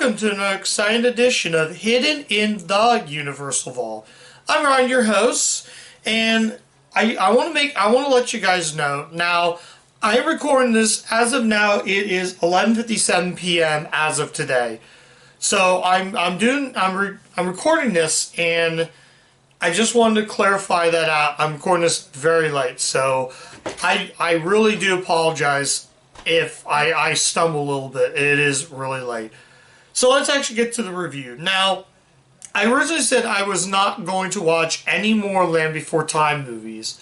welcome to an exciting edition of Hidden in the Universal Vault. I'm Ryan, your host, and I want to let you guys know. Now, I am recording this as of now. It is 11:57 p.m. as of today. So I'm recording this, and I just wanted to clarify that out. I'm recording this very late, so I really do apologize if I stumble a little bit. It is really late. So let's actually get to the review. Now, I originally said I was not going to watch any more Land Before Time movies.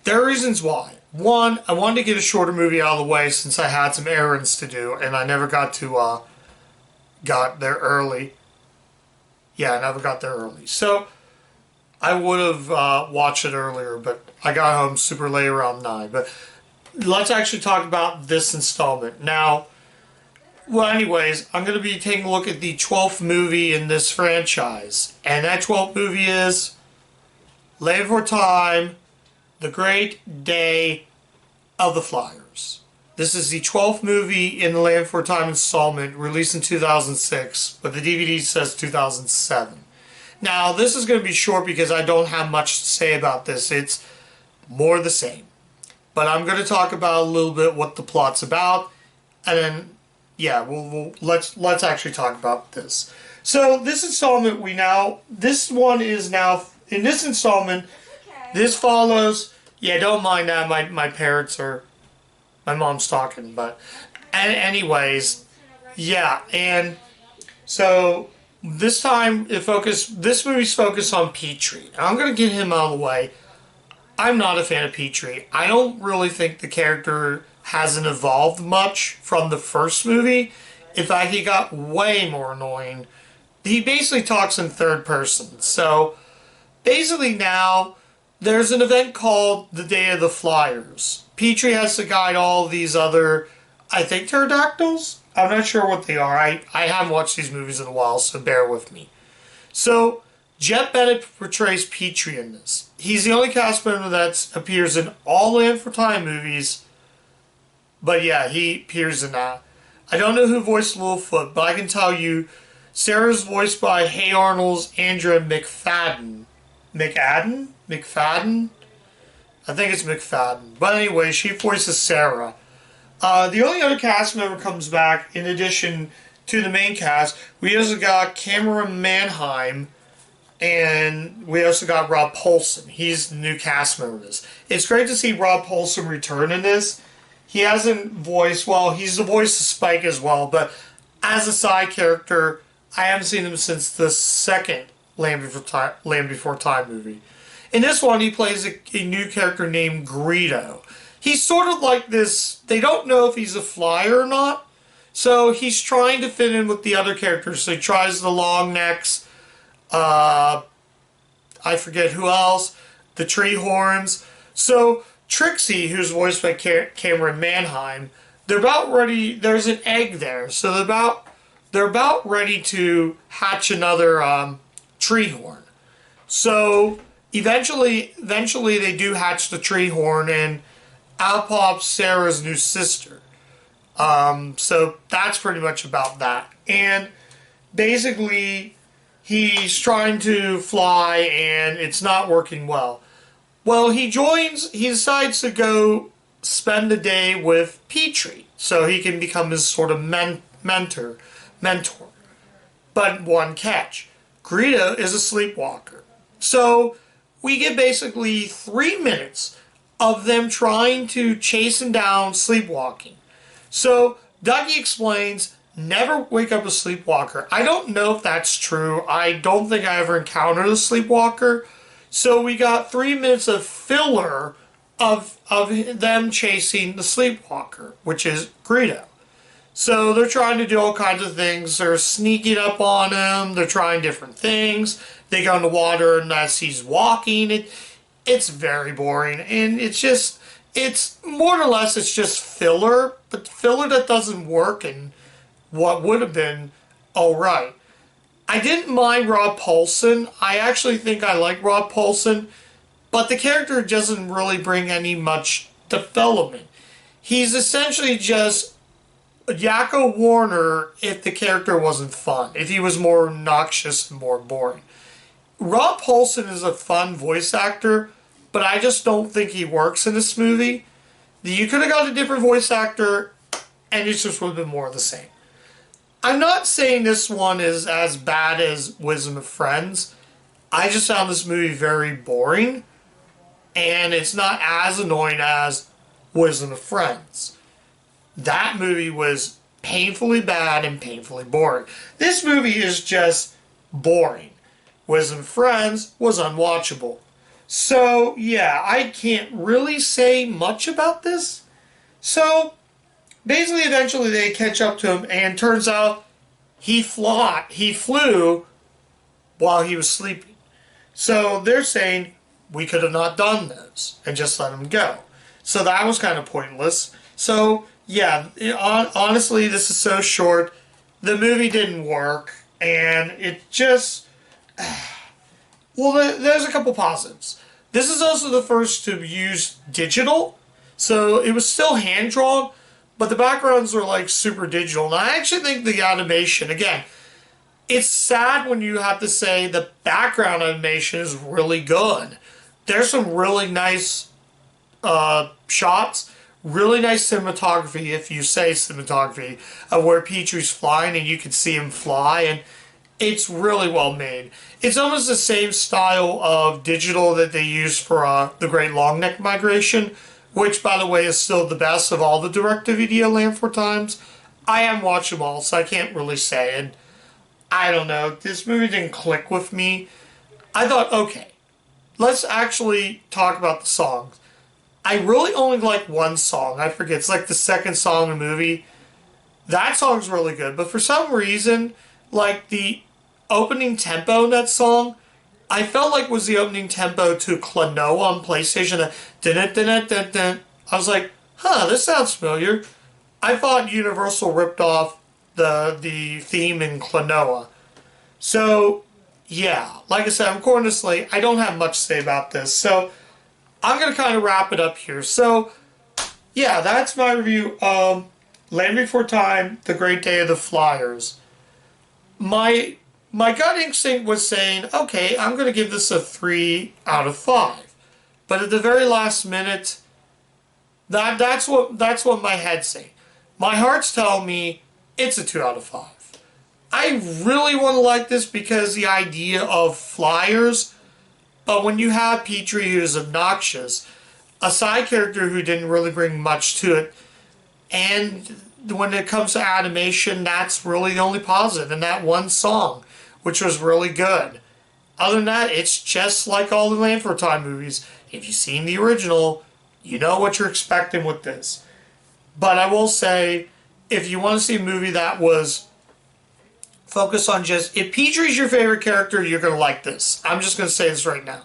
There are reasons why. One, I wanted to get a shorter movie out of the way since I had some errands to do, and I never got there early. Yeah, I never got there early. So I would have watched it earlier, but I got home super late around 9. But let's actually talk about this installment. Now, well, anyways, I'm going to be taking a look at the 12th movie in this franchise. And that 12th movie is Land Before Time, The Great Day of the Flyers. This is the 12th movie in the Land Before Time installment, released in 2006, but the DVD says 2007. Now, this is going to be short because I don't have much to say about this. It's more the same. But I'm going to talk about a little bit what the plot's about, and then, yeah, let's actually talk about this. So this installment, this one is now, in this installment, this follows, yeah, don't mind that, my parents are, my mom's talking, but, anyways, yeah, and so this time, this movie's focused on Petrie. I'm going to get him out of the way. I'm not a fan of Petrie. I don't really think the character hasn't evolved much from the first movie. In fact, he got way more annoying. He basically talks in third person. So, basically now, there's an event called the Day of the Flyers. Petrie has to guide all these other, I think, pterodactyls? I'm not sure what they are. I haven't watched these movies in a while, so bear with me. So, Jet Bennett portrays Petrie in this. He's the only cast member that appears in all Land Before Time movies. But yeah, he appears in that. I don't know who voiced Littlefoot, but I can tell you Sarah's voiced by Hey Arnold's Andrea McFadden. McFadden? I think it's McFadden. But anyway, she voices Sarah. The only other cast member comes back in addition to the main cast. We also got Cameron Manheim, and we also got Rob Paulsen. He's the new cast member of this. It's great to see Rob Paulsen return in this. He hasn't voiced, well, he's the voice of Spike as well, but as a side character, I haven't seen him since the second Land Before Time movie. In this one, he plays a new character named Greedo. He's sort of like this, they don't know if he's a flyer or not, so he's trying to fit in with the other characters. So he tries the long necks, I forget who else, the tree horns. So Trixie, who's voiced by Cameron Manheim, they're about ready, there's an egg there, so they're about ready to hatch another tree horn. So eventually they do hatch the tree horn, and out pops Sarah's new sister. So that's pretty much about that. And basically, he's trying to fly, and it's not working well. Well, he decides to go spend the day with Petrie, so he can become his sort of mentor. But one catch. Greedo is a sleepwalker. So, we get basically 3 minutes of them trying to chase him down sleepwalking. So, Dougie explains, never wake up a sleepwalker. I don't know if that's true. I don't think I ever encountered a sleepwalker. So we got 3 minutes of filler of them chasing the sleepwalker, which is Greedo. So they're trying to do all kinds of things. They're sneaking up on him. They're trying different things. They go in the water and as he's walking, it's very boring. And it's more or less, it's just filler, but filler that doesn't work and what would have been alright. I didn't mind Rob Paulsen. I actually think I like Rob Paulsen, but the character doesn't really bring any much development. He's essentially just Yakko Warner if the character wasn't fun, if he was more obnoxious and more boring. Rob Paulsen is a fun voice actor, but I just don't think he works in this movie. You could have got a different voice actor, and it just would have been more of the same. I'm not saying this one is as bad as Wisdom of Friends. I just found this movie very boring, and it's not as annoying as Wisdom of Friends. That movie was painfully bad and painfully boring. This movie is just boring. Wisdom of Friends was unwatchable. So, yeah, I can't really say much about this. So, basically, eventually they catch up to him, and turns out he flew while he was sleeping. So, they're saying, we could have not done this, and just let him go. So, that was kind of pointless. So, yeah, honestly, this is so short. The movie didn't work, and it just... Well, there's a couple positives. This is also the first to use digital, so it was still hand-drawn, but the backgrounds are like super digital. And I actually think the animation, again, it's sad when you have to say the background animation is really good. There's some really nice shots, really nice cinematography, if you say cinematography, of where Petrie's flying and you can see him fly, and it's really well made. It's almost the same style of digital that they used for the Great Longneck Migration, which, by the way, is still the best of all the direct-to-video Land 4 Times. I haven't watched them all, so I can't really say. And I don't know, this movie didn't click with me. I thought, okay, let's actually talk about the songs. I really only like one song. I forget, it's like the second song in the movie. That song's really good, but for some reason, like the opening tempo in that song, I felt like was the opening tempo to Klonoa on PlayStation. I was like, huh, this sounds familiar. I thought Universal ripped off the theme in Klonoa. So, yeah, like I said, I'm recording this late. I don't have much to say about this. So, I'm going to kind of wrap it up here. So, yeah, that's my review of Land Before Time, The Great Day of the Flyers. My gut instinct was saying, okay, I'm going to give this a 3 out of 5. But at the very last minute, that's what my head's saying. My heart's telling me it's a 2 out of 5. I really want to like this because the idea of flyers, but when you have Petrie who's obnoxious, a side character who didn't really bring much to it, and when it comes to animation, that's really the only positive, and that one song, which was really good. Other than that, it's just like all the Land 4 Time movies. If you've seen the original, you know what you're expecting with this. But I will say, if you want to see a movie that was focused on just... If Petrie's your favorite character, you're going to like this. I'm just going to say this right now.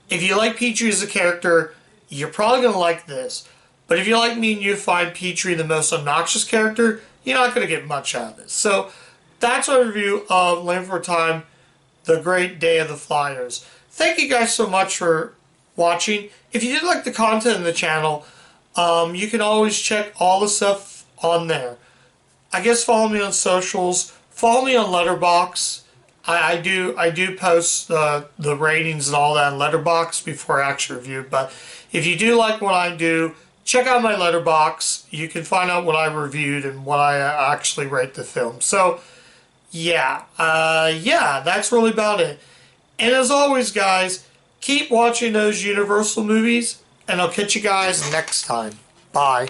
If you like Petrie as a character, you're probably going to like this. But if you like me and you find Petrie the most obnoxious character, you're not going to get much out of this. So, that's my review of Land 4 Time, The Great Day of the Flyers. Thank you guys so much for watching. If you did like the content of the channel, you can always check all the stuff on there. I guess follow me on socials. Follow me on Letterboxd. I do post the ratings and all that on Letterboxd before I actually review it. But if you do like what I do, check out my Letterboxd. You can find out what I reviewed and what I actually rate the film. So, yeah, that's really about it. And as always, guys, keep watching those Universal movies, and I'll catch you guys next time. Bye.